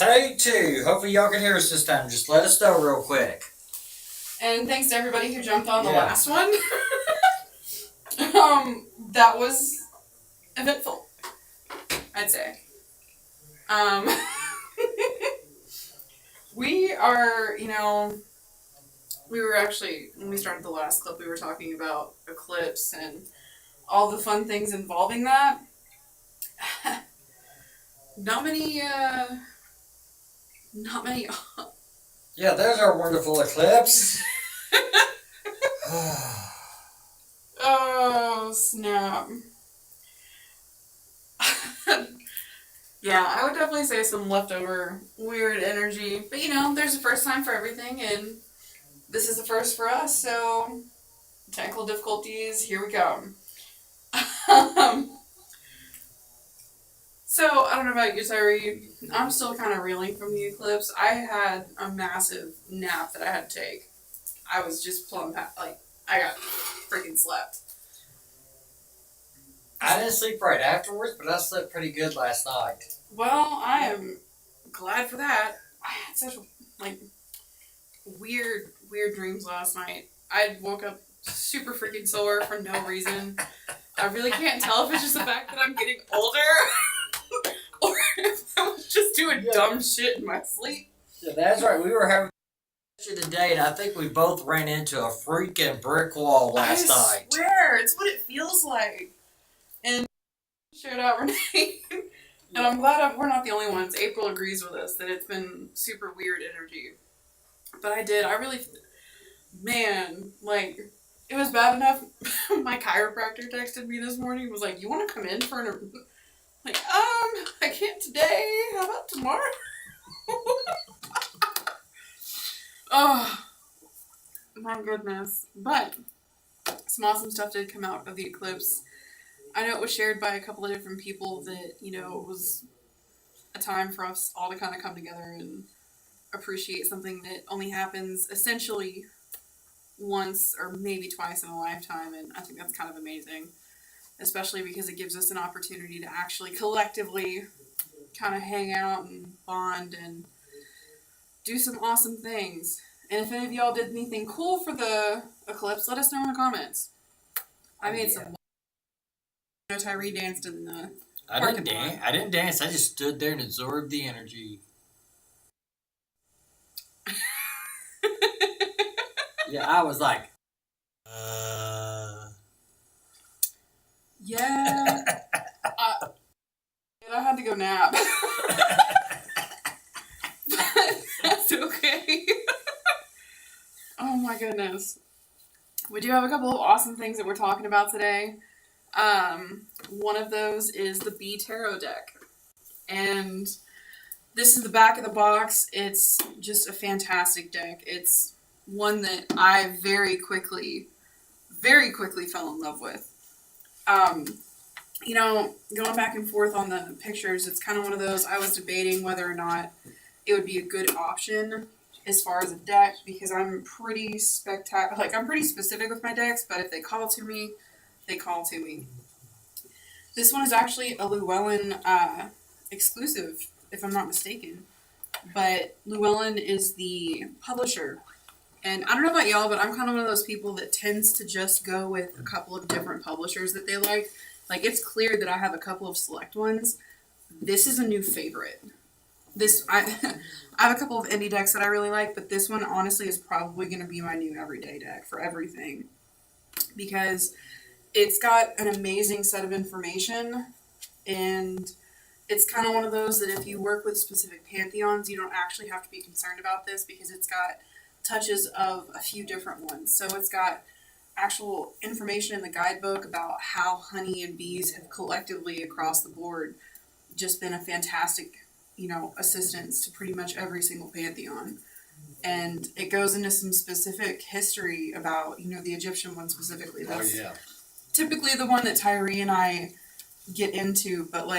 Take two. Hopefully y'all can hear us this time. Just let us know real quick. And thanks to everybody who jumped on the last one. That was eventful, I'd say. We are, we were actually, when we started the last clip, we were talking about eclipse and all the fun things involving that. Not many. Yeah, there's our wonderful eclipse. Oh, snap. Yeah, I would definitely say some leftover weird energy. But there's a first time for everything, and this is the first for us, so technical difficulties, here we come. So, I don't know about you, Tyree. I'm still kind of reeling from the eclipse. I had a massive nap that I had to take. I was just plumb, I got freaking slept. I didn't sleep right afterwards, but I slept pretty good last night. Well, I am glad for that. I had such weird dreams last night. I woke up super freaking sore for no reason. I really can't tell if it's just the fact that I'm getting older or if I was just doing dumb shit in my sleep. Yeah, that's right. We were having today, and I think we both ran into a freaking brick wall last night. I swear, it's what it feels like. And shared out Renee. And I'm glad we're not the only ones. April agrees with us that it's been super weird energy. But it was bad enough. My chiropractor texted me this morning, was like, you want to come in for an... Like, I can't today. How about tomorrow? Oh, my goodness. But some awesome stuff did come out of the eclipse. I know it was shared by a couple of different people that, it was a time for us all to kind of come together and appreciate something that only happens essentially once or maybe twice in a lifetime. And I think that's kind of amazing, especially because it gives us an opportunity to actually collectively kind of hang out and bond and do some awesome things. And if any of y'all did anything cool for the eclipse, let us know in the comments. I made some. Tyree danced in the parking lot. I didn't dance. I just stood there and absorbed the energy. Yeah, I was like, Yeah. I had to go nap. That's okay. Oh my goodness. We do have a couple of awesome things that we're talking about today. One of those is the B Tarot deck. And this is the back of the box. It's just a fantastic deck. It's one that I very quickly fell in love with. Going back and forth on the pictures, it's kind of one of those, I was debating whether or not it would be a good option as far as a deck, because I'm pretty I'm pretty specific with my decks, but if they call to me, they call to me. This one is actually a Llewellyn exclusive, if I'm not mistaken. But Llewellyn is the publisher. And I don't know about y'all, but I'm kind of one of those people that tends to just go with a couple of different publishers that they like. Like, it's clear that I have a couple of select ones. This is a new favorite. I have a couple of indie decks that I really like, but this one honestly is probably going to be my new everyday deck for everything. Because it's got an amazing set of information, and it's kind of one of those that if you work with specific pantheons, you don't actually have to be concerned about this, because it's got touches of a few different ones. So it's got actual information in the guidebook about how honey and bees have collectively across the board just been a fantastic, assistance to pretty much every single pantheon. And it goes into some specific history about, the Egyptian one specifically. That's typically the one that Tyree and I get into, but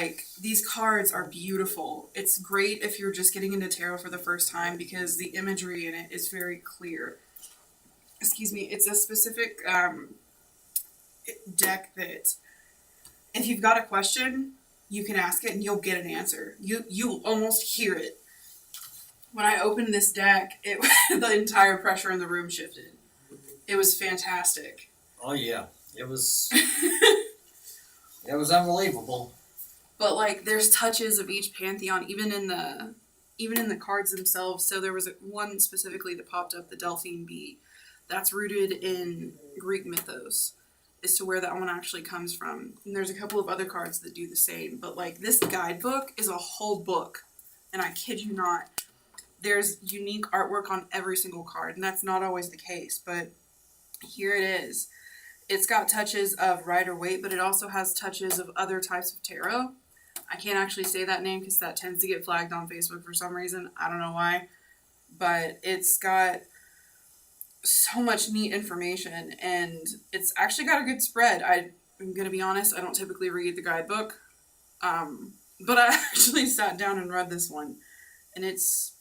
these cards are beautiful. It's great if you're just getting into tarot for the first time, because the imagery in it is very clear. Excuse me. It's a specific deck that if you've got a question, you can ask it and you'll get an answer. You'll almost hear it when I opened this deck, the entire pressure in the room shifted. It was fantastic. Oh yeah, it was unbelievable. But like, there's touches of each pantheon, even in the cards themselves. So there was one specifically that popped up, the Delphine Bee, that's rooted in Greek mythos, as to where that one actually comes from. And there's a couple of other cards that do the same. But like, this guidebook is a whole book, and I kid you not, there's unique artwork on every single card, and that's not always the case. But here it is. It's got touches of Rider-Waite, but it also has touches of other types of tarot. I can't actually say that name because that tends to get flagged on Facebook for some reason. I don't know why. But it's got so much neat information, and it's actually got a good spread. I'm going to be honest, I don't typically read the guidebook. But I actually sat down and read this one. And it's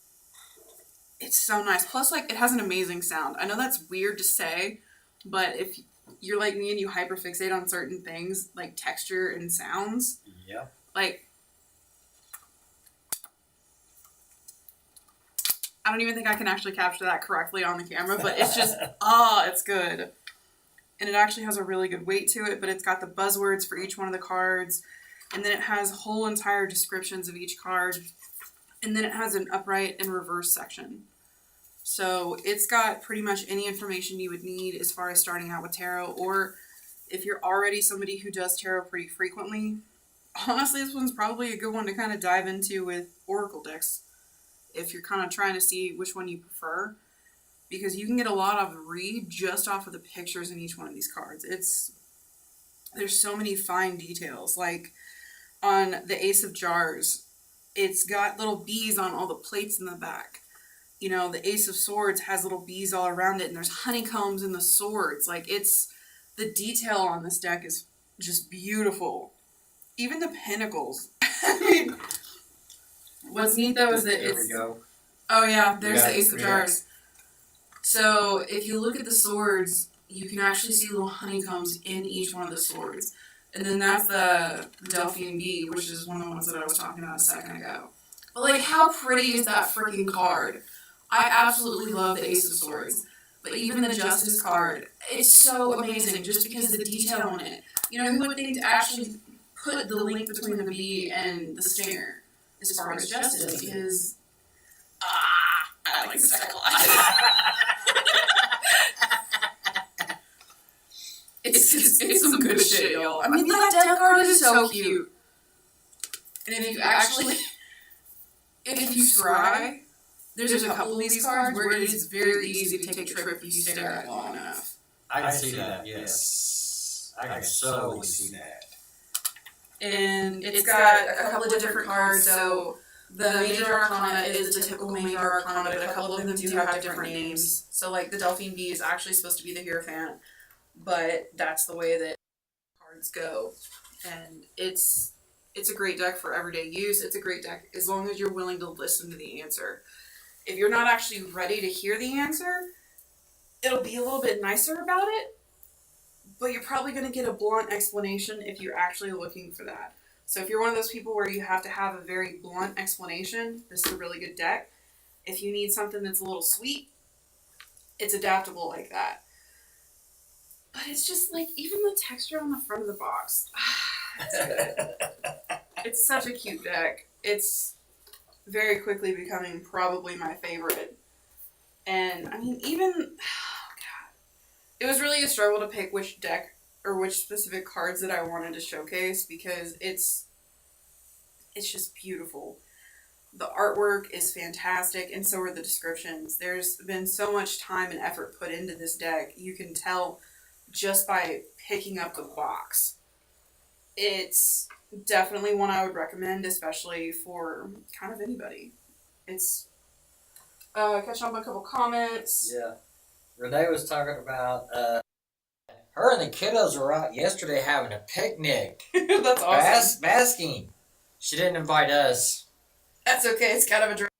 so nice. Plus, like, it has an amazing sound. I know that's weird to say, but if you're like me and you hyperfixate on certain things, like texture and sounds. Yeah. Like, I don't even think I can actually capture that correctly on the camera, but it's just, it's good. And it actually has a really good weight to it, but it's got the buzzwords for each one of the cards. And then it has whole entire descriptions of each card. And then it has an upright and reverse section. So it's got pretty much any information you would need as far as starting out with tarot, or if you're already somebody who does tarot pretty frequently, honestly, this one's probably a good one to kind of dive into with oracle decks if you're kind of trying to see which one you prefer, because you can get a lot of read just off of the pictures in each one of these cards. There's so many fine details. Like on the Ace of Jars, it's got little bees on all the plates in the back. You know, the Ace of Swords has little bees all around it, and there's honeycombs in the swords. Like, the detail on this deck is just beautiful. Even the pinnacles. I mean, what's neat though is that There we go. Oh yeah, there's the Ace of Jars. So if you look at the swords, you can actually see little honeycombs in each one of the swords. And then that's the Delphine Bee, which is one of the ones that I was talking about a second ago. But like, how pretty is that freaking card? I absolutely love the Ace of Swords. But even the Justice card, it's so amazing just because of the detail on it. You know, who would think to actually put the link between the bee and the stinger as far as Justice? Because, I like this deck a lot. It's some good shit, y'all. I mean, that deck card is so cute. And if you scry, there's a couple of these cards where it is very easy to take a trip if you stare at it long enough. I can see that, yes. I can so see that. And it's got a couple of different cards. So the Major Arcana is the typical Major Arcana, but a couple of them do have different names. So like the Delphine Bee is actually supposed to be the Hierophant, but that's the way that cards go. And it's a great deck for everyday use. It's a great deck as long as you're willing to listen to the answer. If you're not actually ready to hear the answer, it'll be a little bit nicer about it, but you're probably going to get a blunt explanation if you're actually looking for that. So if you're one of those people where you have to have a very blunt explanation, this is a really good deck. If you need something that's a little sweet, it's adaptable like that. But it's just like, even the texture on the front of the box, it's good. It's such a cute deck. It's very quickly becoming probably my favorite. And I mean, it was really a struggle to pick which deck or which specific cards that I wanted to showcase, because it's just beautiful. The artwork is fantastic, and so are the descriptions. There's been so much time and effort put into this deck. You can tell just by picking up the box. It's definitely one I would recommend, especially for kind of anybody. It's catch up on a couple comments. Yeah. Renee was talking about her and the kiddos were out yesterday having a picnic. That's awesome. Basking. She didn't invite us. That's okay. It's kind of a drink.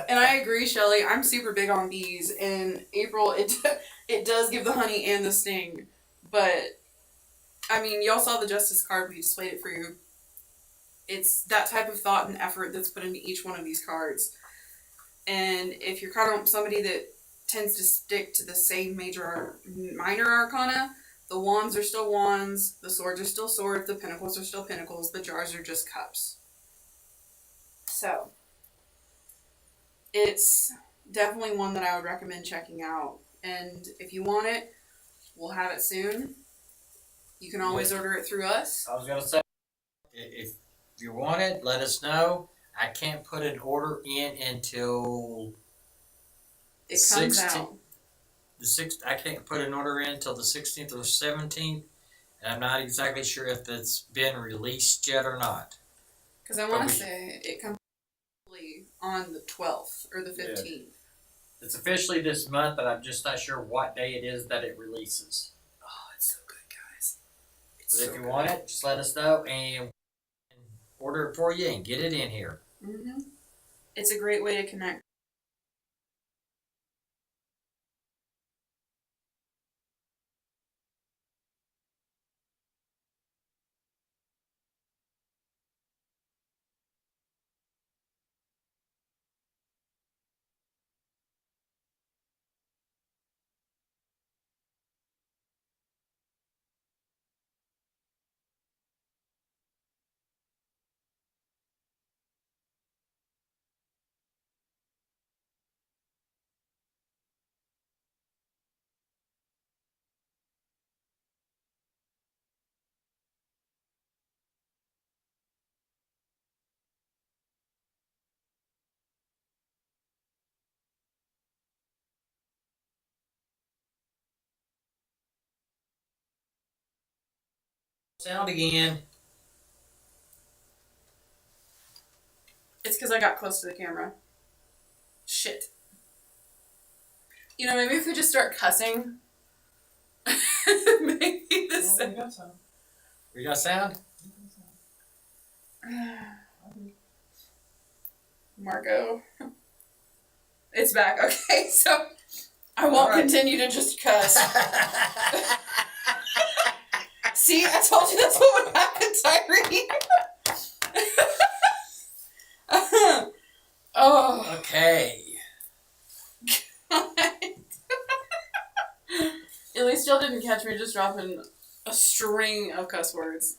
And I agree, Shelly. I'm super big on bees. In April, it does give the honey and the sting. But, I mean, y'all saw the Justice card. We displayed it for you. It's that type of thought and effort that's put into each one of these cards. And if you're kind of somebody that tends to stick to the same minor arcana, the wands are still wands, the swords are still swords, the pentacles are still pentacles, the jars are just cups. So, it's definitely one that I would recommend checking out. And if you want it, we'll have it soon. You can always order it through us. I was going to say, if you want it, let us know. I can't put an order in until it comes out. I can't put an order in until the 16th or 17th, and I'm not exactly sure if it's been released yet or not. Because I want to say it comes on the 12th or the 15th. Yeah. It's officially this month, but I'm just not sure what day it is that it releases. Oh, it's so good, guys. But if you want it, just let us know and order it for you and get it in here. Mm-hmm. It's a great way to connect. Sound again. It's because I got close to the camera. Shit. You know, maybe if we just start cussing. Maybe this. We got sound. We got sound? Marco. It's back. Okay, so I won't continue to just cuss. See, I told you that's what would happen, Tyree. Oh. Okay. At least y'all didn't catch me just dropping a string of cuss words.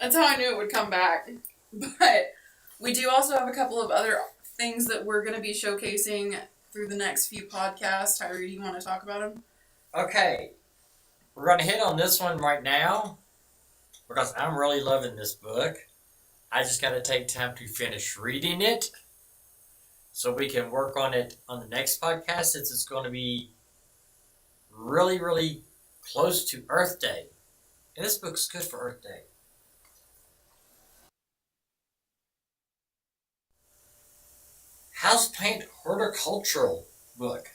That's how I knew it would come back. But we do also have a couple of other things that we're going to be showcasing through the next few podcasts. Tyree, do you want to talk about them? Okay. We're going to hit on this one right now because I'm really loving this book. I just got to take time to finish reading it so we can work on it on the next podcast, since it's going to be really, really close to Earth Day. And this book's good for Earth Day. Houseplant Horticultural book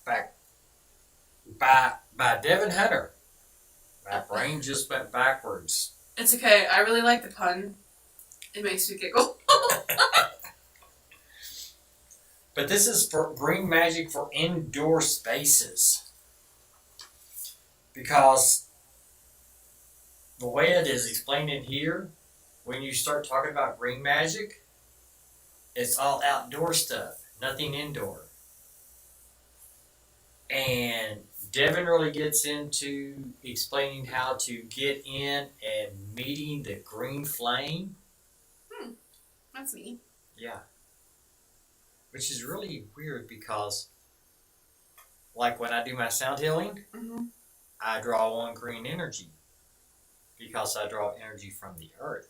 by Devin Hunter. My brain just went backwards. It's okay. I really like the pun. It makes me giggle. But this is for green magic for indoor spaces. Because the way it is explained in here, when you start talking about green magic, it's all outdoor stuff, nothing indoor. And Devin really gets into explaining how to get in and meeting the green flame. That's neat. Yeah. Which is really weird because, like when I do my sound healing, I draw on green energy because I draw energy from the earth.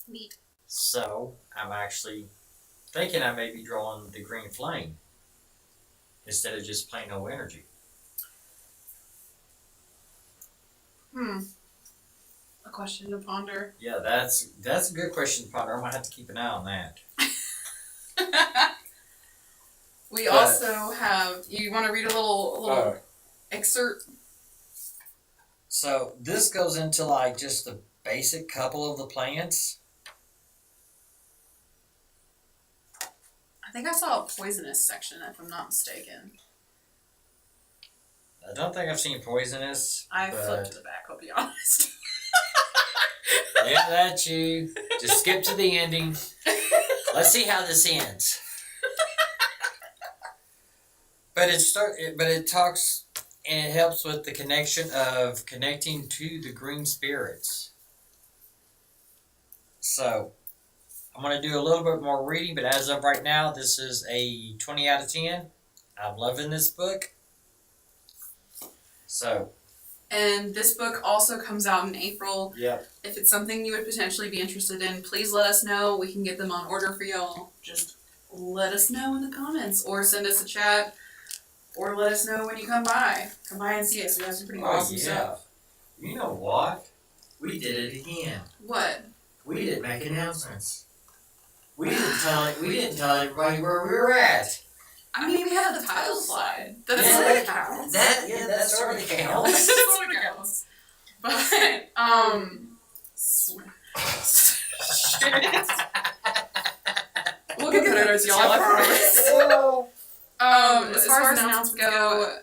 Neat. So I'm actually thinking I may be drawing the green flame instead of just plain old energy. A question to ponder. Yeah, that's a good question to ponder. I'm gonna have to keep an eye on that. We also have. You want to read a little excerpt? So this goes into like just the basic couple of the plants. I think I saw a poisonous section, if I'm not mistaken. I don't think I've seen poisonous. I flipped to the back, I'll be honest. Yeah, that's you. Just skip to the ending. Let's see how this ends. But it talks and it helps with the connecting to the green spirits. So I'm going to do a little bit more reading, but as of right now, this is a 20 out of 10. I'm loving this book. So. And this book also comes out in April. Yep. If it's something you would potentially be interested in, please let us know. We can get them on order for y'all. Just let us know in the comments, or send us a chat, or let us know when you come by. Come by and see us. We have some pretty awesome stuff. You know what? We did it again. What? We didn't make announcements. We didn't tell everybody where we were at. I mean, we have the title slide. That sort of counts. That sort of counts. That sort of counts. But shit. We'll get the notes, y'all. I promise. As far as announcements go,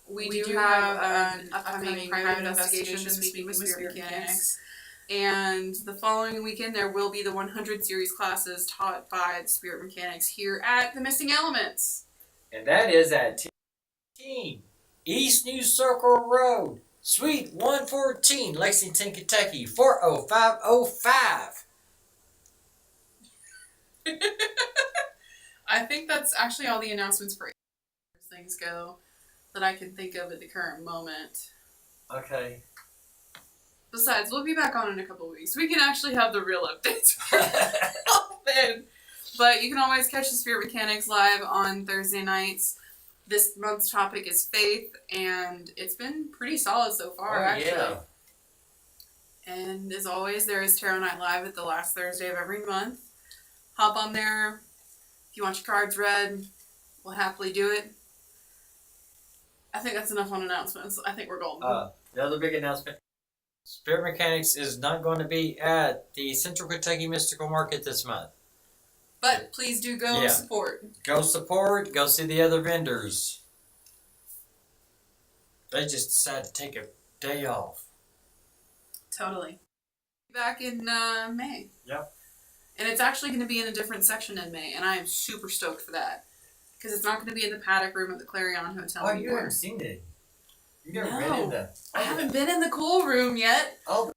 we do have an upcoming private investigation speaking with spirit mechanics. And the following weekend, there will be the 100 series classes taught by the spirit mechanics here at the Missing Elements. And that is at 10 East New Circle Road, Suite 114, Lexington, Kentucky, 40505. I think that's actually all the announcements for things go that I can think of at the current moment. Okay. Besides, we'll be back on in a couple of weeks. We can actually have the real updates then. But you can always catch the Spirit Mechanics live on Thursday nights. This month's topic is faith, and it's been pretty solid so far, actually. Yeah. And as always, there is Tarot Night Live at the last Thursday of every month. Hop on there. If you want your cards read, we'll happily do it. I think that's enough on announcements. I think we're golden. The other big announcement. Spirit Mechanics is not going to be at the Central Kentucky Mystical Market this month. But please do go support. Go support. Go see the other vendors. They just decided to take a day off. Totally. Back in May. Yep. And it's actually going to be in a different section in May, and I am super stoked for that. Because it's not going to be in the paddock room at the Clarion Hotel anymore. You haven't seen it. You've never been in the... I haven't been in the cool room yet. Oh,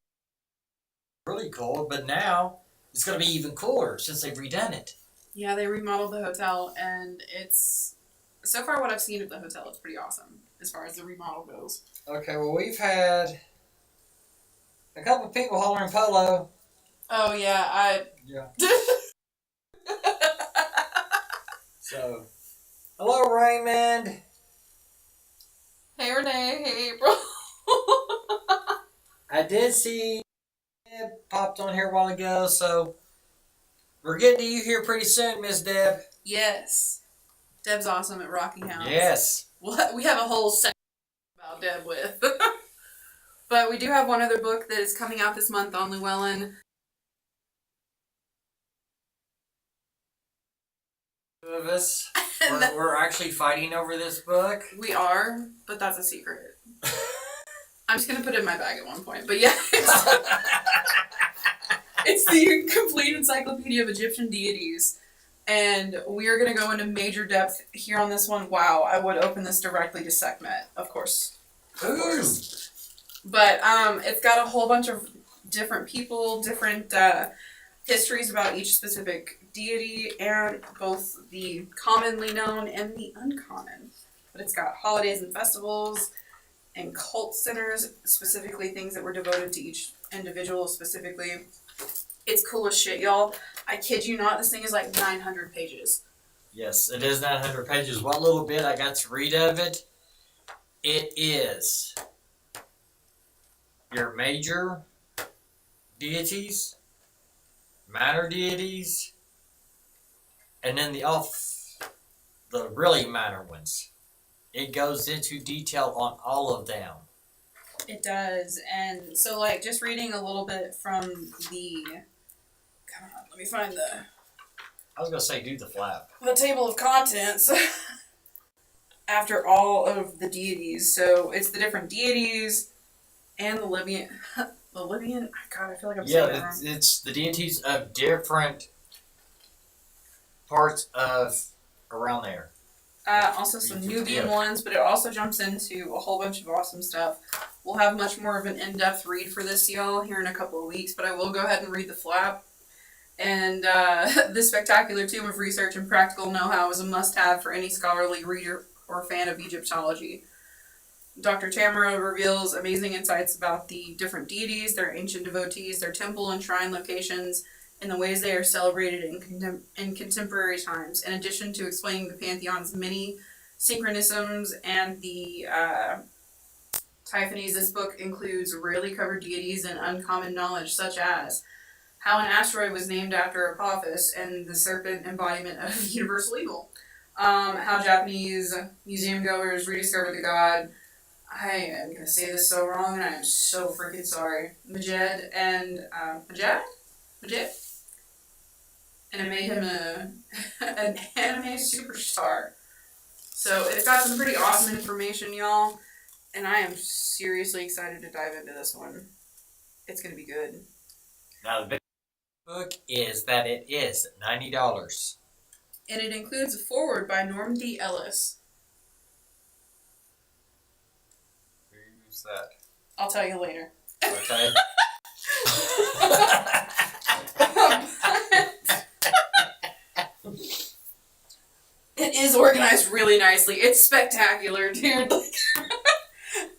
really cool, but now it's going to be even cooler since they've redone it. Yeah, they remodeled the hotel, and it's... So far what I've seen at the hotel, it's pretty awesome, as far as the remodel goes. Okay, well, we've had a couple of people hollering polo. Oh, yeah, Yeah. So, hello, Raymond. Hey, Renee. Hey, April. I did see Deb popped on here a while ago, so we're getting to you here pretty soon, Miss Deb. Yes. Deb's awesome at Rocky Hounds. Yes. We have a whole section about Deb with. But we do have one other book that is coming out this month on Llewellyn. Two of us. We're actually fighting over this book. We are, but that's a secret. I'm just going to put it in my bag at one point. But yeah, it's the complete encyclopedia of Egyptian deities. And we are going to go into major depth here on this one. Wow, I would open this directly to Sekhmet, of course. Of course. But it's got a whole bunch of different people, different histories about each specific deity, and both the commonly known and the uncommon. But it's got holidays and festivals and cult centers, specifically things that were devoted to each individual specifically. It's cool as shit, y'all. I kid you not, this thing is like 900 pages. Yes, it is 900 pages. What little bit I got to read of it, it is your major deities, minor deities, and then the really minor ones. It goes into detail on all of them. It does. And so, like, just reading a little bit from the... Come on, let me find I was going to say do the flap. the table of contents. After all of the deities. So, it's the different deities and the Libyan... The Libyan... God, I feel like I'm saying that wrong. It's the deities of different parts of around there. Also some Nubian ones, but it also jumps into a whole bunch of awesome stuff. We'll have much more of an in-depth read for this, y'all, here in a couple of weeks, but I will go ahead and read the flap. And this spectacular tome of research and practical know-how is a must-have for any scholarly reader or fan of Egyptology. Dr. Tamara reveals amazing insights about the different deities, their ancient devotees, their temple and shrine locations, and the ways they are celebrated in contemporary times, in addition to explaining the pantheon's many synchronisms and the Typhonies. This book includes rarely covered deities and uncommon knowledge, such as how an asteroid was named after Apophis and the serpent embodiment of universal evil, how Japanese museum goers rediscovered the god, I am going to say this so wrong, and I am so freaking sorry, Majed, and Majed? And it made him an anime superstar. So it's got some pretty awesome information, y'all, and I am seriously excited to dive into this one. It's going to be good. Now, the big book is that it is $90. And it includes a foreword by Norm D. Ellis. Who's that? I'll tell you later. Okay. It is organized really nicely. It's spectacular, dude.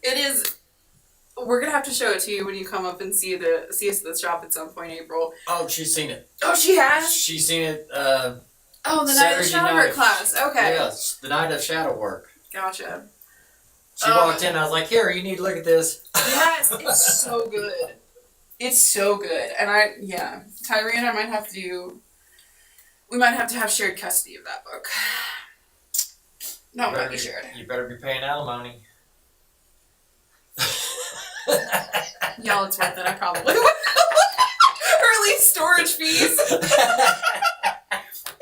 It is. We're gonna have to show it to you when you come up and see us at the shop at some point, April. Oh, she's seen it. Oh, she has? She's seen it. Oh, the night of the Saturday shadow night. work class. Okay. Yes, the night of shadow work. Gotcha. She walked in. I was like, "Here, you need to look at this." Yes, it's so good. It's so good, and Tyree and I might have to do. We might have to have shared custody of that book. No, might be shared. You better be paying alimony. Y'all, it's worth it. I probably will. Or at least storage fees.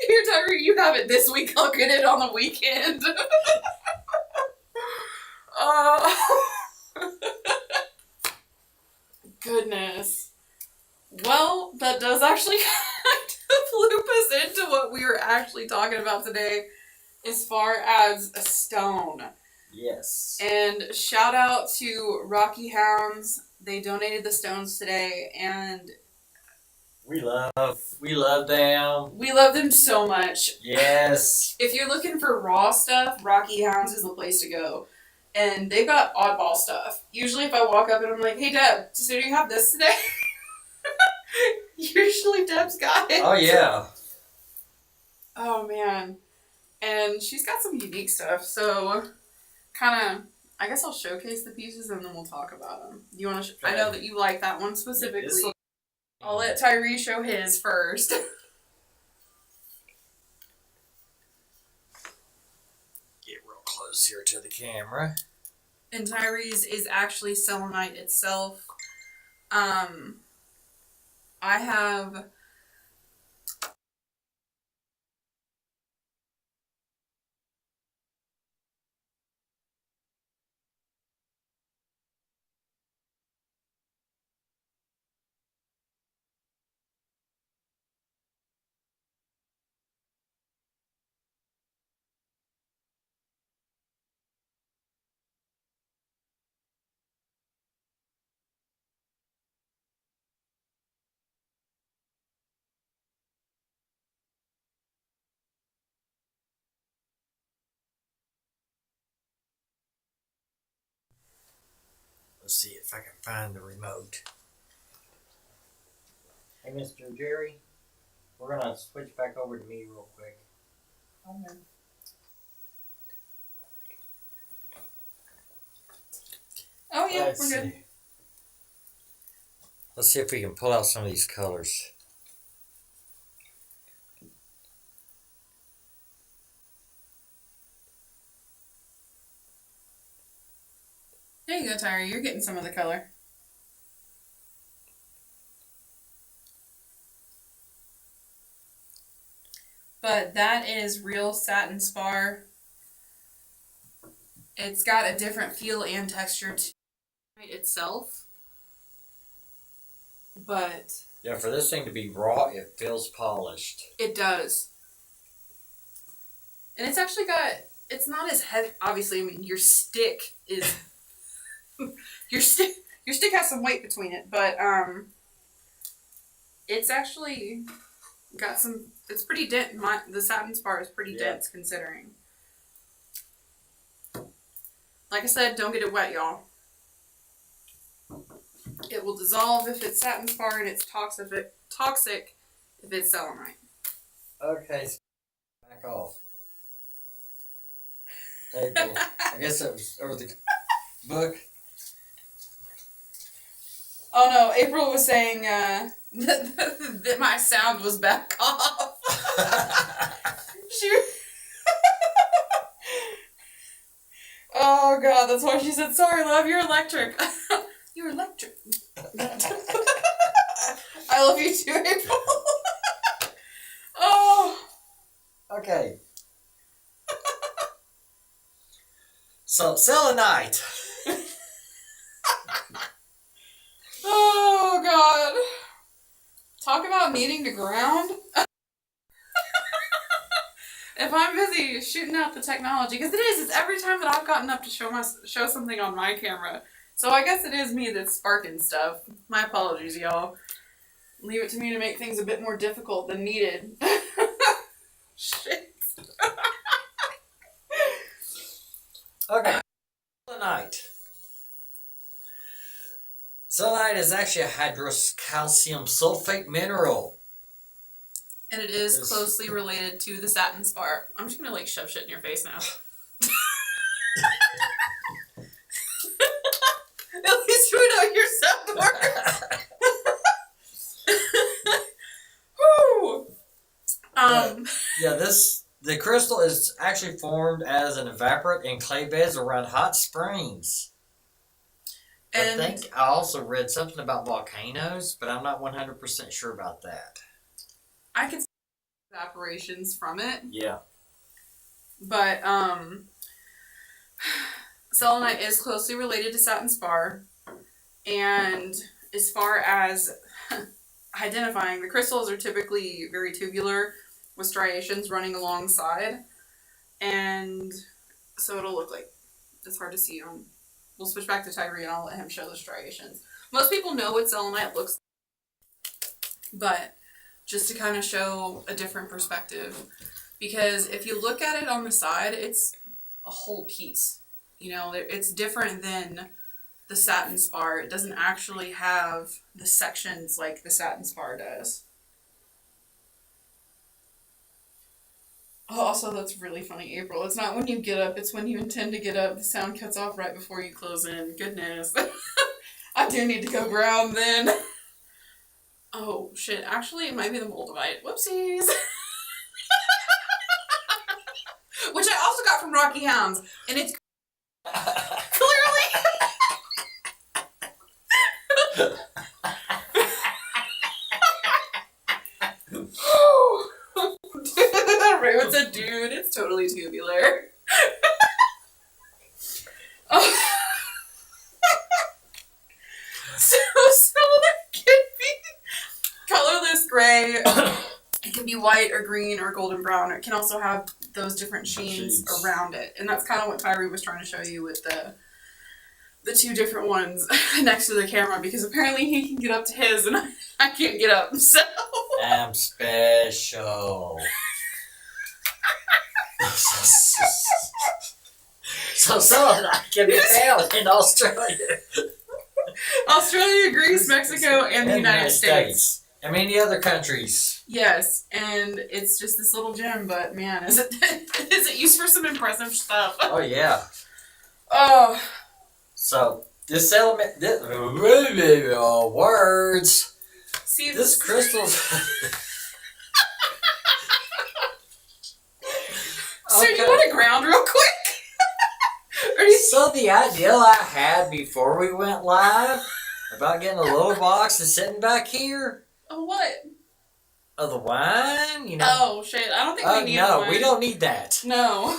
Here, Tyree, you have it this week. I'll get it on the weekend. Goodness. Well, that does actually kind of loop us into what we were actually talking about today as far as a stone. Yes. And shout out to Rocky Hounds. They donated the stones today, and we love them. We love them so much. Yes. If you're looking for raw stuff, Rocky Hounds is the place to go. And they've got oddball stuff. Usually if I walk up and I'm like, "Hey Deb, so do you have this today?" Usually Deb's got it. Oh yeah. Oh man. And she's got some unique stuff, so kind of, I guess I'll showcase the pieces and then we'll talk about them. You want to? I know that you like that one specifically. I'll let Tyree show his first. Get real close here to the camera. And Tyree's is actually selenite itself. I have. Let's see if I can find the remote. Hey, Mr. Jerry, we're gonna switch back over to me real quick. Okay. Oh yeah, Let's we're good. see. Let's see if we can pull out some of these colors. There you go, Tyree. You're getting some of the color. But that is real satin spar. It's got a different feel and texture to it itself. But Yeah, for this thing to be raw, it feels polished. it does. And it's actually got, it's not as heavy. Obviously, I mean, your stick is, your stick has some weight between it, but it's actually got some, it's pretty dense. The satin spar is pretty dense considering. Like I said, don't get it wet, y'all. It will dissolve if it's satin spar, and it's toxic if it's selenite. Okay, so back off. April. I guess that was over the book. Oh no, April was saying that my sound was back off. Oh god, that's why she said, sorry love, you're electric. You're electric. I love you too, April. Oh. Okay. So, selenite. Oh god. Talk about needing to ground. If I'm busy shooting out the technology, because it's every time that I've gotten up to show something on my camera. So I guess it is me that's sparking stuff. My apologies, y'all. Leave it to me to make things a bit more difficult than needed. Shit. Okay. Selenite. Selenite is actually a hydrocalcium sulfate mineral. And it is closely related to the satin spar. I'm just gonna shove shit in your face now. At least you know your sound works. Woo! The crystal is actually formed as an evaporate in clay beds around hot springs. And I think I also read something about volcanoes, but I'm not 100% sure about that. I can see evaporations from it. Yeah. But selenite is closely related to satin spar. And as far as identifying, the crystals are typically very tubular with striations running alongside. And so it'll look like, it's hard to see on, we'll switch back to Tyree and I'll let him show the striations. Most people know what selenite looks like, but just to kind of show a different perspective. Because if you look at it on the side, it's a whole piece. You know, it's different than the satin spar. It doesn't actually have the sections like the satin spar does. Oh, also, that's really funny, April. It's not when you get up, it's when you intend to get up. The sound cuts off right before you close in. Goodness. I do need to go ground then. Oh, shit. Actually, it might be the moldavite. Whoopsies. Which I also got from Rocky Hounds. And it's clearly... Raymond said, dude, it's totally tubular. Oh. So that can be colorless gray. It can be white or green or golden brown. It can also have those different sheens around it. And that's kind of what Tyree was trying to show you with the two different ones next to the camera, because apparently he can get up to his and I can't get up. So I'm special. So selenite can be found in Australia. Australia, Greece, Mexico, and the United States. And many other countries. Yes, and it's just this little gem, but man, is it used for some impressive stuff? Oh yeah. Oh. So this element, words. See this crystal's. So you want to ground real quick? So the idea I had before we went live about getting a little box and sitting back here. Oh, what? Of the wine, you know. Oh shit! I don't think we need. No, wine. we don't need that. No.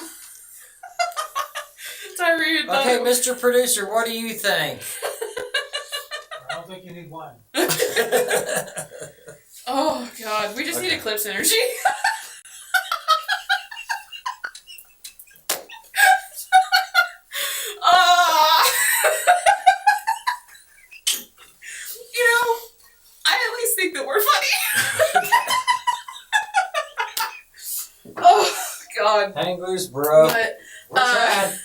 Tyree. Okay, Mr. Producer, what do you think? I don't think you need wine. Oh god, we just need Eclipse energy. Oh God. Hang loose, bro. But We're trying.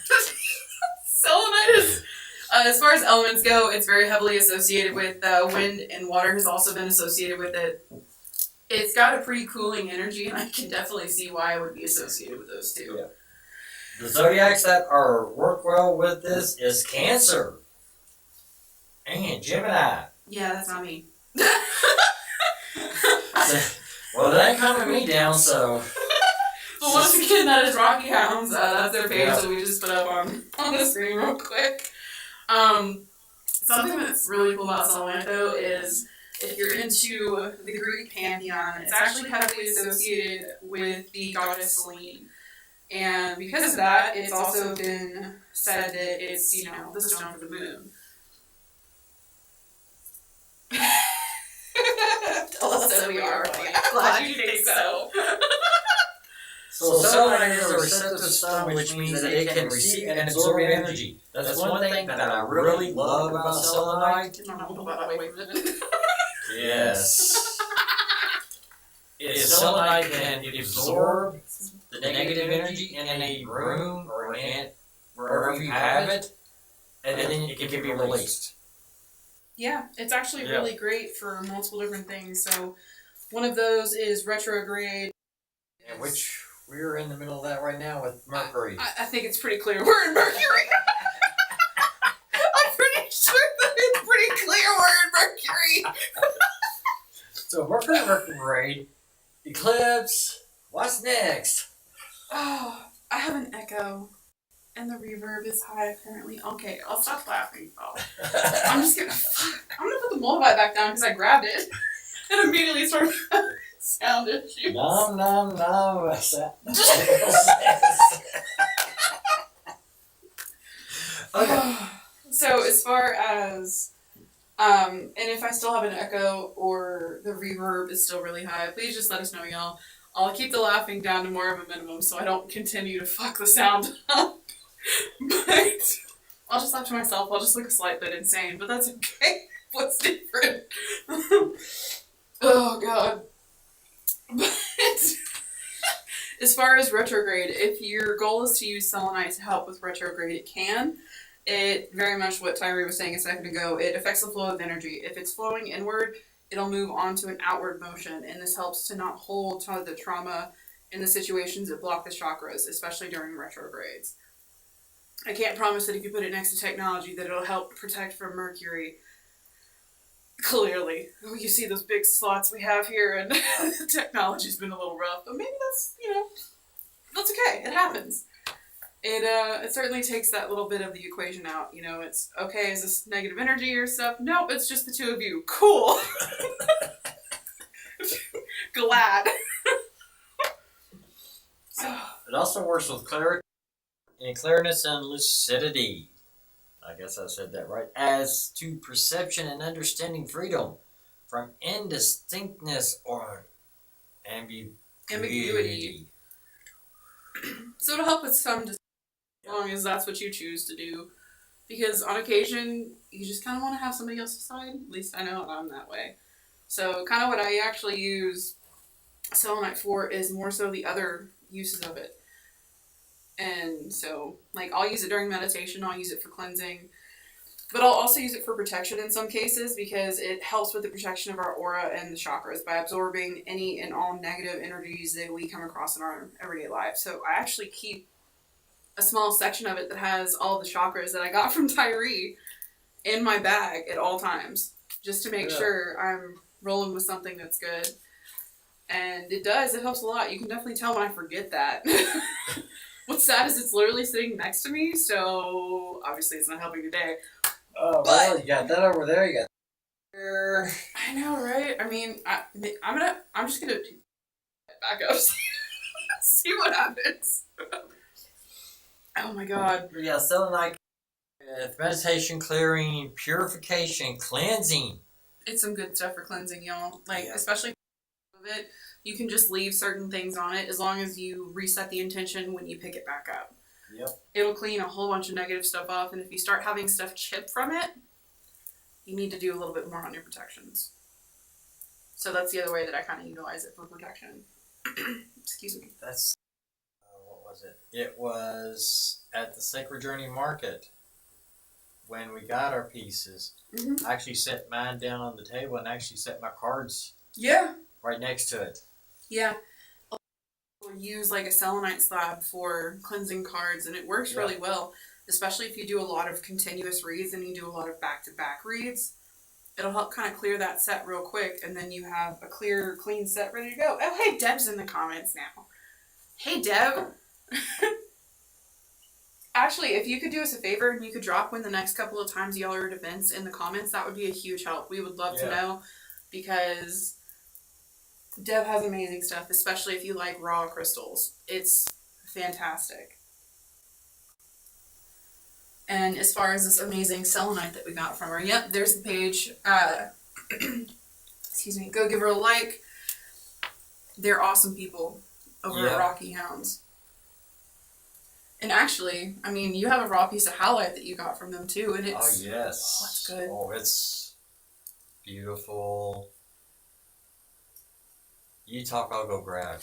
selenite is, as far as elements go, it's very heavily associated with wind, and water has also been associated with it. It's got a pretty cooling energy, and I can definitely see why it would be associated with those two. Yeah. The zodiacs that work well with this is Cancer and Gemini. Yeah, that's not me. Well, that ain't calming me down, so. But once again, that is Rocky Hounds. That's their page Yeah. that we just put up on the screen real quick. Something that's really cool about selenite, though, is if you're into the Greek pantheon, it's actually heavily associated with the goddess Selene. And because of that, it's also been said that it's, the stone for the moon. Tell us that we are. Like, I'm glad you think so. So selenite is a receptive stone, which means that it can receive and absorb energy. That's one thing that I really love about selenite. Yes. Is selenite can absorb the negative energy in a room or in wherever you have it, and then it can be released. Yeah, it's actually really great for multiple different things. So one of those is retrograde. And which we're in the middle of that right now with Mercury. I think it's pretty clear we're in Mercury. I'm pretty sure that it's pretty clear we're in Mercury. So Mercury retrograde, eclipse, what's next? Oh, I have an echo. And the reverb is high apparently. Okay, I'll stop laughing. Oh. I'm gonna put the multiply back down because I grabbed it and immediately started sound issues. Nom nom nom. Okay. So as far as and if I still have an echo or the reverb is still really high, please just let us know, y'all. I'll keep the laughing down to more of a minimum so I don't continue to fuck the sound up. But I'll just laugh to myself. I'll just look a slight bit insane, but that's okay. What's different? Oh God. But as far as retrograde, if your goal is to use selenite to help with retrograde, it can. It very much what Tyree was saying a second ago. It affects the flow of energy. If it's flowing inward, it'll move on to an outward motion, and this helps to not hold to the trauma in the situations that block the chakras, especially during retrogrades. I can't promise that if you put it next to technology that it'll help protect from Mercury. Clearly. You see those big slots we have here, and the technology's been a little rough, but maybe that's, that's okay. It happens. It certainly takes that little bit of the equation out. It's, okay, is this negative energy or stuff? Nope, it's just the two of you. Cool. Glad. It also works with clarity and clearness and lucidity. I guess I said that right. As to perception and understanding freedom from indistinctness or ambiguity. So it'll help with some, as long as that's what you choose to do. Because on occasion, you just kind of want to have somebody else's side. At least I know I'm that way. So kind of what I actually use selenite for is more so the other uses of it. And so, I'll use it during meditation, I'll use it for cleansing, but I'll also use it for protection in some cases because it helps with the protection of our aura and the chakras by absorbing any and all negative energies that we come across in our everyday life. So I actually keep a small section of it that has all the chakras that I got from Tyree in my bag at all times, just to make sure I'm rolling with something that's good. And it helps a lot. You can definitely tell when I forget that. What's sad is it's literally sitting next to me, so obviously it's not helping today. Oh, well, you got that over there. You got there. I know, right? I mean, I'm just gonna back up, see what happens. Oh my God. Yeah, selenite, meditation, clearing, purification, cleansing. It's some good stuff for cleansing, y'all. Especially of it. You can just leave certain things on it as long as you reset the intention when you pick it back up. Yep. It'll clean a whole bunch of negative stuff off, and if you start having stuff chip from it, you need to do a little bit more on your protections. So that's the other way that I kind of utilize it for protection. Excuse me. That's what was it? It was at the Sacred Journey Market when we got our pieces. Mm-hmm. I actually set mine down on the table and actually set my cards Yeah. right next to it. Yeah. We'll use like a selenite slab for cleansing cards, and it works really well, especially if you do a lot of continuous reads and you do a lot of back-to-back reads. It'll help kind of clear that set real quick, and then you have a clear, clean set ready to go. Oh, hey, Deb's in the comments now. Hey, Deb. Actually, if you could do us a favor and you could drop when the next couple of times y'all are at events in the comments, that would be a huge help. We would love to know, because Deb has amazing stuff, especially if you like raw crystals. It's fantastic. And as far as this amazing selenite that we got from her, yep, there's the page. Excuse me. Go give her a like. They're awesome people over at Rocky Hounds. And actually, I mean, you have a raw piece of halite that you got from them too, and it's... Oh, yes. Oh, that's good. Oh, it's beautiful. You talk, I'll go grab.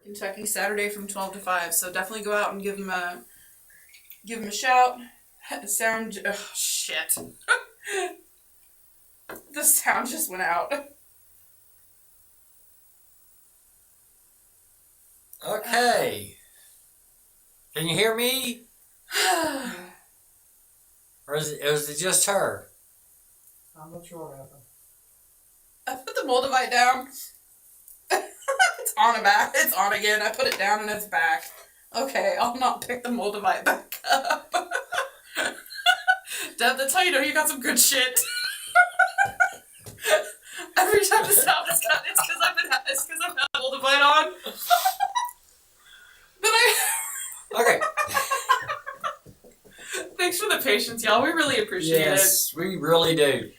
Kentucky Saturday from 12 to 5, so definitely go out and give them a shout. Sound... Oh, shit. The sound just went out. Okay. Can you hear me? Or is it just her? I'm not sure what happened. I put the Moldavite down. It's on back. It's on again. I put it down and it's back. Okay, I'll not pick the Moldavite back up. Deb, that's how you know you got some good shit. Every time the sound is cut, it's because I've had Moldavite on. But Okay. Thanks for the patience, y'all. We really appreciate it. Yes, we really do.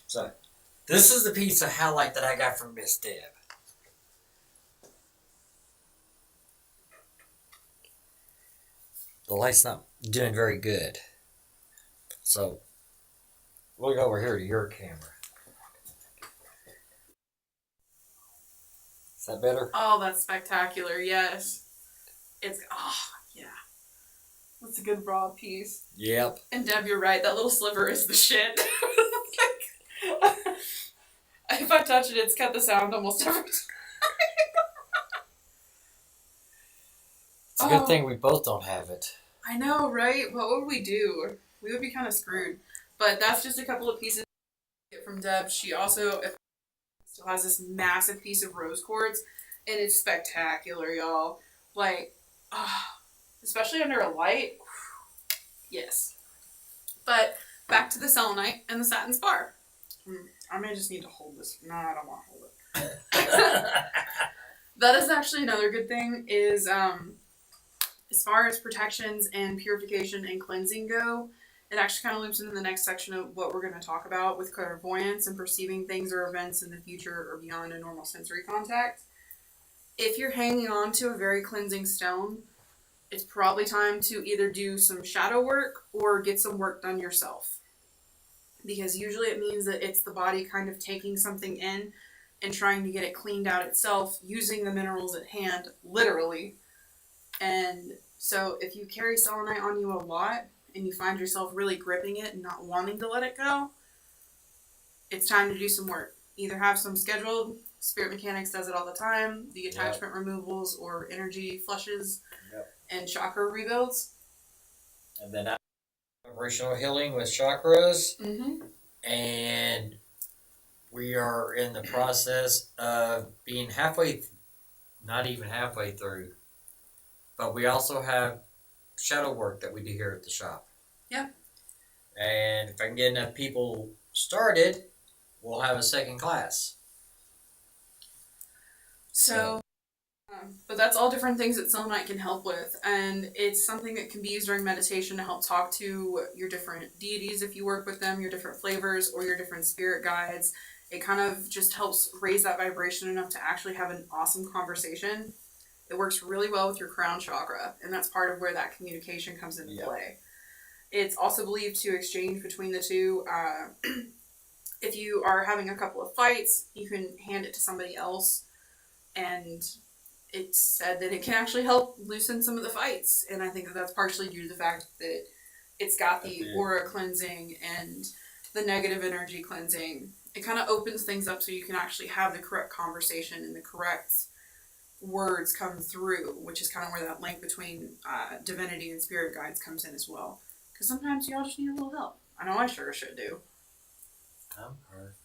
So, this is the piece of halite that I got from Miss Deb. The light's not doing very good. So, we'll go over here to your camera. Is that better? Oh, that's spectacular. Yes. It's, yeah. That's a good broad piece. Yep. And Deb, you're right. That little sliver is the shit. If I touch it, it's cut the sound almost every time. It's a good thing we both don't have it. I know, right? What would we do? We would be kind of screwed. But that's just a couple of pieces from Deb. She also still has this massive piece of rose quartz, and it's spectacular, y'all. Like, especially under a light. Yes. But back to the selenite and the satin spar. I may just need to hold this. No, I don't want to hold it. That is actually another good thing is, as far as protections and purification and cleansing go, it actually kind of loops into the next section of what we're going to talk about with clairvoyance and perceiving things or events in the future or beyond a normal sensory contact. If you're hanging on to a very cleansing stone, it's probably time to either do some shadow work or get some work done yourself. Because usually it means that it's the body kind of taking something in and trying to get it cleaned out itself using the minerals at hand, literally. And so if you carry selenite on you a lot and you find yourself really gripping it and not wanting to let it go, it's time to do some work. Either have some scheduled, Spirit Mechanics does it all the time, the attachment removals or energy flushes and chakra rebuilds. And then vibrational healing with chakras. Mm-hmm. And we are in the process of being not even halfway through. But we also have shadow work that we do here at the shop. Yeah. And if I can get enough people started, we'll have a second class. So, but that's all different things that selenite can help with, and it's something that can be used during meditation to help talk to your different deities if you work with them, your different flavors, or your different spirit guides. It kind of just helps raise that vibration enough to actually have an awesome conversation. It works really well with your crown chakra, and that's part of where that communication comes into play. It's also believed to exchange between the two. If you are having a couple of fights, you can hand it to somebody else, and it's said that it can actually help loosen some of the fights. And I think that that's partially due to the fact that it's got the aura cleansing and the negative energy cleansing. It kind of opens things up so you can actually have the correct conversation and the correct words come through, which is kind of where that link between divinity and spirit guides comes in as well. Because sometimes you all just need a little help. I know I sure should do. I'm perfect.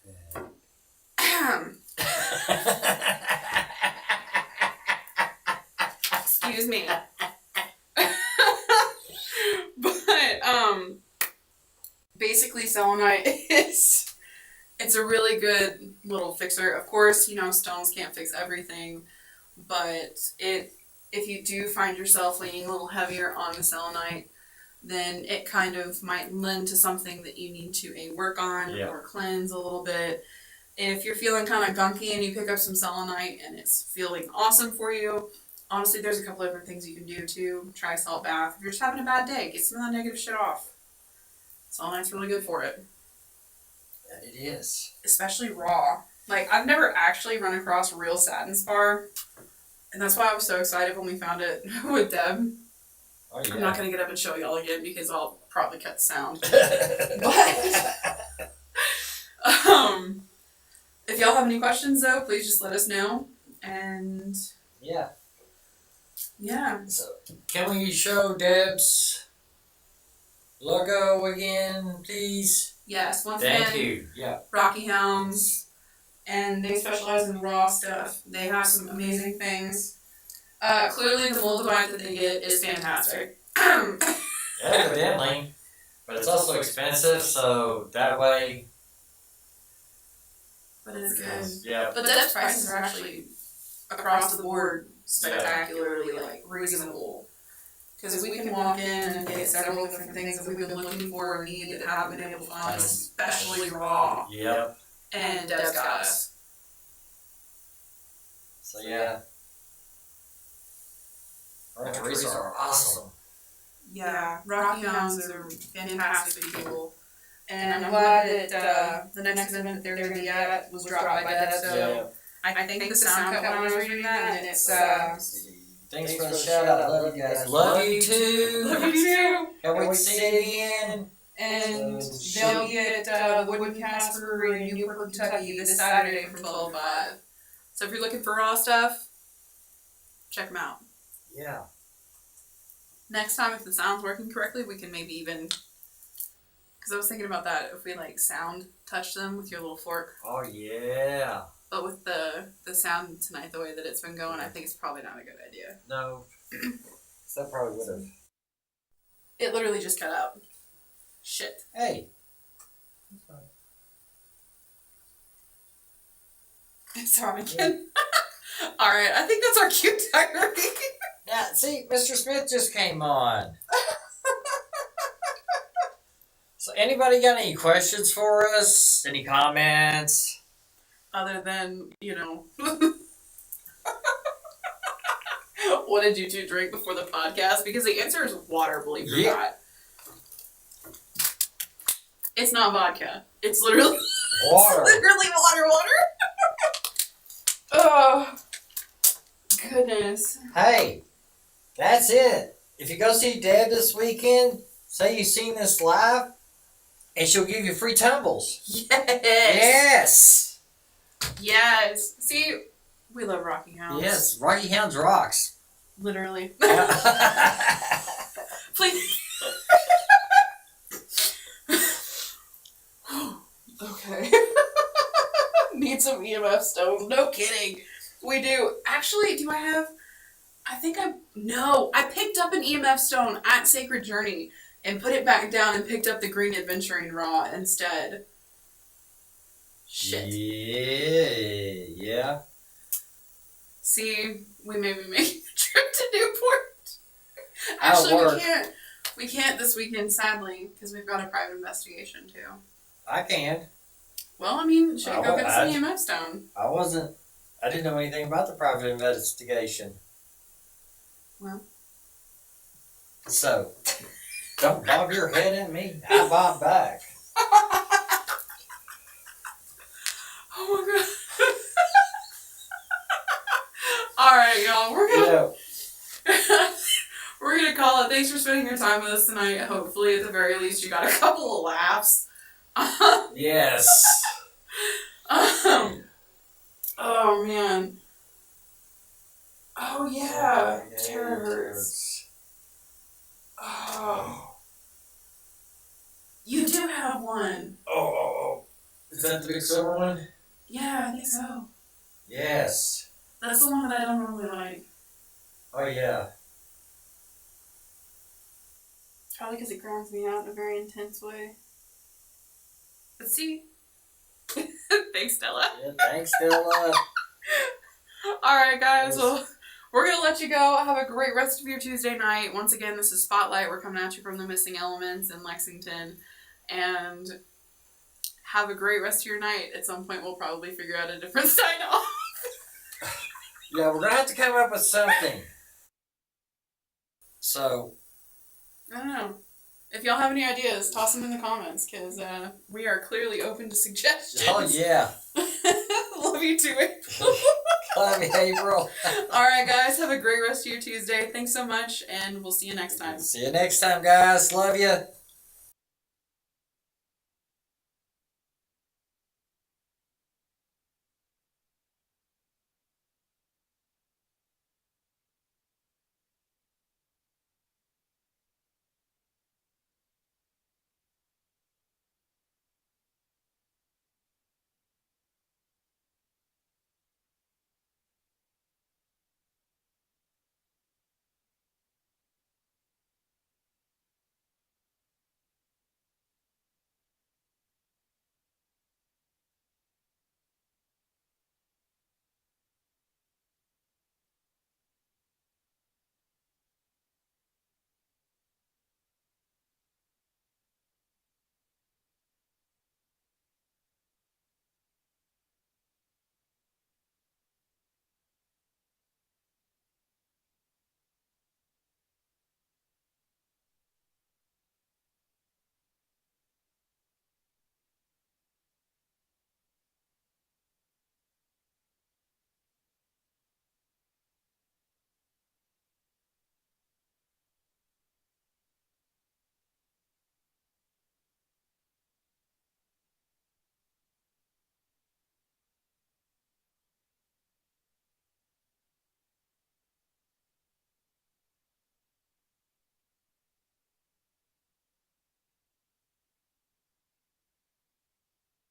Excuse me. But basically selenite it's a really good little fixer. Of course, stones can't fix everything, but if you do find yourself leaning a little heavier on the selenite, then it kind of might lend to something that you need to work on or cleanse a little bit. If you're feeling kind of gunky and you pick up some selenite and it's feeling awesome for you, honestly, there's a couple of different things you can do too. Try a salt bath. If you're just having a bad day, get some of that negative shit off. Selenite's really good for it. And it is. Especially raw. Like, I've never actually run across real satin spar, and that's why I was so excited when we found it with Deb. Oh, yeah. I'm not going to get up and show y'all again because I'll probably cut the sound. But if y'all have any questions, though, please just let us know. And yeah. So, can we show Deb's logo again, please? Yes, once Thank again, you. Yeah. Rocky Hounds, and they specialize in raw stuff. They have some amazing things. Clearly, the moldavite that they get is fantastic. Evidently. But it's also expensive, so that way. But it's good. Yeah. But Deb's prices are actually across the board spectacularly reasonable. Because we can walk in and get several different things that we've been looking for or need that haven't been able to find, especially raw. Yep. And Deb's got us. So yeah. Teresa are awesome. Yeah, Rocky Hounds are fantastic people. And I'm glad that the next event they're going to be at was dropped by Deb. So I think the sound cut when I was reading that, and it's thanks for the shout out. I love you guys. Love you too. Love you too. Can't wait to see it again. And they'll be at Wooden Cast Brewery in Newport, Kentucky this Saturday from 12 to 5. So if you're looking for raw stuff, check them out. Yeah. Next time, if the sound's working correctly, we can maybe even... Because I was thinking about that, if we sound touch them with your little fork. Oh yeah. But with the sound tonight, the way that it's been going, I think it's probably not a good idea. No. That probably would have. It literally just cut out. Shit. Hey. Sorry, again. Alright, I think that's our cute diary. Yeah, see, Mr. Smith just came on. So anybody got any questions for us? Any comments? Other than, what did you two drink before the podcast? Because the answer is water, believe it or not. It's not vodka. It's literally water. It's literally water. Oh, goodness. Hey, that's it. If you go see Deb this weekend, say you've seen this live, and she'll give you free tumbles. Yes. Yes. See, we love Rocky Hounds. Yes, Rocky Hounds rocks. Literally. Yeah. Please. Okay. Need some EMF stones. No kidding. We do. Actually, do I have... I picked up an EMF stone at Sacred Journey and put it back down and picked up the Green Adventuring Raw instead. Shit. Yeah. See, we may be making a trip to Newport. That'll Actually, work. we can't. We can't this weekend, sadly, because we've got a private investigation too. I can. Well, I mean, should Oh, go get some I- EMF stone. I didn't know anything about the private investigation. Well. So, don't bob your head at me. I bob back. Oh my god. Alright, y'all. We're gonna call it. Thanks for spending your time with us tonight. Hopefully, at the very least, you got a couple of laughs. Yes. Oh man. Oh yeah. Terror hurts. Oh. You do have one. Oh. Is that the big silver one? Yeah, I think so. Yes. That's the one that I don't normally like. Oh, yeah. Probably because it grounds me out in a very intense way. But see? Thanks, Stella. Yeah, thanks, Stella. Alright, guys. Well, we're going to let you go. Have a great rest of your Tuesday night. Once again, this is Spotlight. We're coming at you from the Missing Elements in Lexington. And have a great rest of your night. At some point, we'll probably figure out a different sign off. Yeah, we're going to have to come up with something. So, I don't know. If y'all have any ideas, toss them in the comments, because we are clearly open to suggestions. oh, yeah. Love you too, April. Love you, April. Alright, guys. Have a great rest of your Tuesday. Thanks so much, and we'll see you next time. See you next time, guys. Love you.